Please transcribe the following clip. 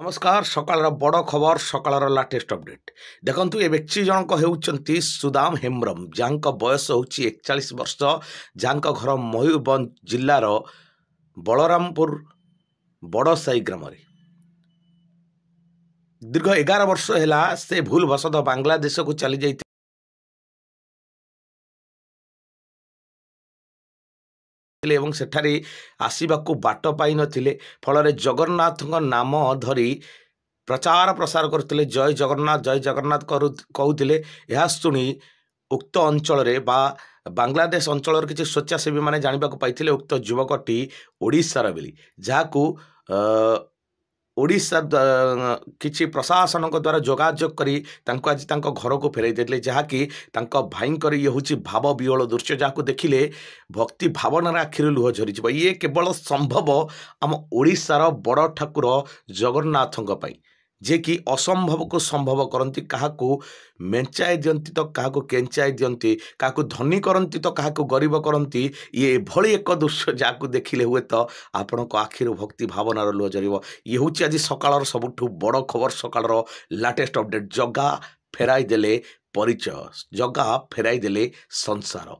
नमस्कार सकाळ बड़ खबर सकाळ लाटेस्ट अपडेट देखु ए व्यक्ति जनक होती सुदाम हेम्ब्रम जहाँ बयस हो 41 वर्ष जहाँ घर मयूरभंज जिलार बलरामपुर बड़साई ग्राम दीर्घ 11 वर्ष है से भूलवशत बांग्लादेश को चली जाती एवं सेठारे आसवाक बाट पाई नथिले फल जगन्नाथ नाम धरी प्रचार प्रसार करते जय जगन्नाथ कहते यह शुणी उक्त अंचल बा बांग्लादेश अंचल किसी स्वेच्छासेवी मैंने जानवा पाई उक्त युवकटी ओडिशार बोली जहाँ ओडिशा किसी प्रशासन द्वारा जोगाजोग करी आज घर को फेरई देते जहाँकि भाईकर ये हूँ भाव विहल दृश्य जहाँ देखिले भक्ति भावनार आखिर लुह झरी ये केवल संभव आम ओडिशार बड़ ठाकुर जगन्नाथों जे कि असंभव को संभव करती क्या मेंचाई दियंती तो क्या केंचाई दियंती क्या धनी करती तो क्या गरीब करती ये भली एक दृश्य जहाँ देखिले हुए तो आपण आखिर भक्ति भावनार लुह झर ये हूँ आज सकाळ सबुठ बड़ खबर सकाळ लाटेस्ट अपडेट जगा फेराई देले परिचय जगा फेराई देले संसार।